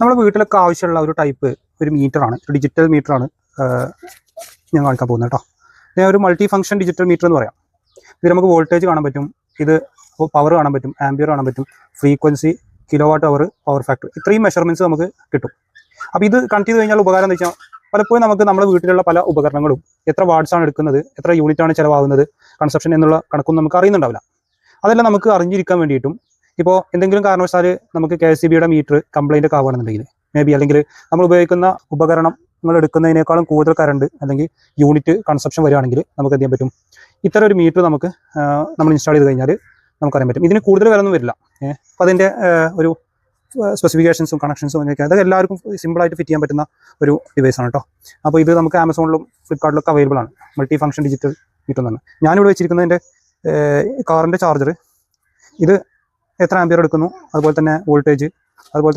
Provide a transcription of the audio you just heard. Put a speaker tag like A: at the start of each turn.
A: നമ്മുടെ വീട്ടിലൊക്കെ ആവശ്യമുള്ള ഒരു ടൈപ്പ് ഒരു മീറ്ററാണ്, ഒരു ഡിജിറ്റൽ മീറ്ററാണ് ഞാൻ കാണിക്കാൻ പോകുന്നത് കേട്ടോ. ഞാൻ ഒരു മൾട്ടി ഫംഗ്ഷൻ ഡിജിറ്റൽ മീറ്റർ എന്ന് പറയാം. ഇത് നമുക്ക് വോൾട്ടേജ് കാണാൻ പറ്റും, ഇത് പവർ കാണാൻ പറ്റും, ആംബിയർ കാണാൻ പറ്റും, ഫ്രീക്വൻസി, കിലോ വാട്ട് അവർ, പവർ ഫാക്ടർ, ഇത്രയും മെഷർമെൻറ്റ്സ് നമുക്ക് കിട്ടും. അപ്പോൾ ഇത് കണക്ട് ചെയ്ത് കഴിഞ്ഞാൽ ഉപകാരം എന്ന് വെച്ചാൽ പലപ്പോഴും നമുക്ക് നമ്മുടെ വീട്ടിലുള്ള പല ഉപകരണങ്ങളും എത്ര വാട്ട്സാണ് എടുക്കുന്നത്, എത്ര യൂണിറ്റാണ് ചിലവാകുന്നത്, കൺസപ്ഷൻ എന്നുള്ള കണക്കൊന്നും നമുക്ക് അറിയുന്നുണ്ടാവില്ല. അതെല്ലാം നമുക്ക് അറിഞ്ഞിരിക്കാൻ വേണ്ടിയിട്ടും ഇപ്പോൾ എന്തെങ്കിലും കാരണവശാൽ നമുക്ക് KSEBയുടെ മീറ്റർ കംപ്ലൈൻ്റ് ഒക്കെ ആവുകയാണെന്നുണ്ടെങ്കിൽ മേ ബി, അല്ലെങ്കിൽ നമ്മൾ ഉപയോഗിക്കുന്ന ഉപകരണങ്ങൾ എടുക്കുന്നതിനേക്കാളും കൂടുതൽ കറണ്ട് അല്ലെങ്കിൽ യൂണിറ്റ് കൺസപ്ഷൻ വരികയാണെങ്കിൽ നമുക്ക് എന്ത് ചെയ്യാൻ പറ്റും, ഇത്തരം ഒരു മീറ്റർ നമുക്ക് നമ്മൾ ഇൻസ്റ്റാൾ ചെയ്ത് കഴിഞ്ഞാൽ നമുക്കറിയാൻ പറ്റും. ഇതിന് കൂടുതൽ വില ഒന്നും വരില്ല. അപ്പോൾ അതിൻ്റെ ഒരു സ്പെസിഫിക്കേഷൻസും കണക്ഷൻസും ഒക്കെ അതൊക്കെ എല്ലാവർക്കും സിമ്പിളായിട്ട് ഫിറ്റ് ചെയ്യാൻ പറ്റുന്ന ഒരു ഡിവൈസാണ് കേട്ടോ. അപ്പോൾ ഇത് നമുക്ക് ആമസോണിലും ഫ്ലിപ്കാർട്ടിലൊക്കെ അവൈലബിൾ ആണ്, മൾട്ടി ഫംഗ്ഷൻ ഡിജിറ്റൽ മീറ്റർ എന്നാണ്. ഞാനിവിടെ വെച്ചിരിക്കുന്നതിൻ്റെ കാറിൻ്റെ ചാർജർ, ഇത് എത്ര ആംപിയർ എടുക്കുന്നു, അതുപോലെ തന്നെ വോൾട്ടേജ്, അതുപോലെ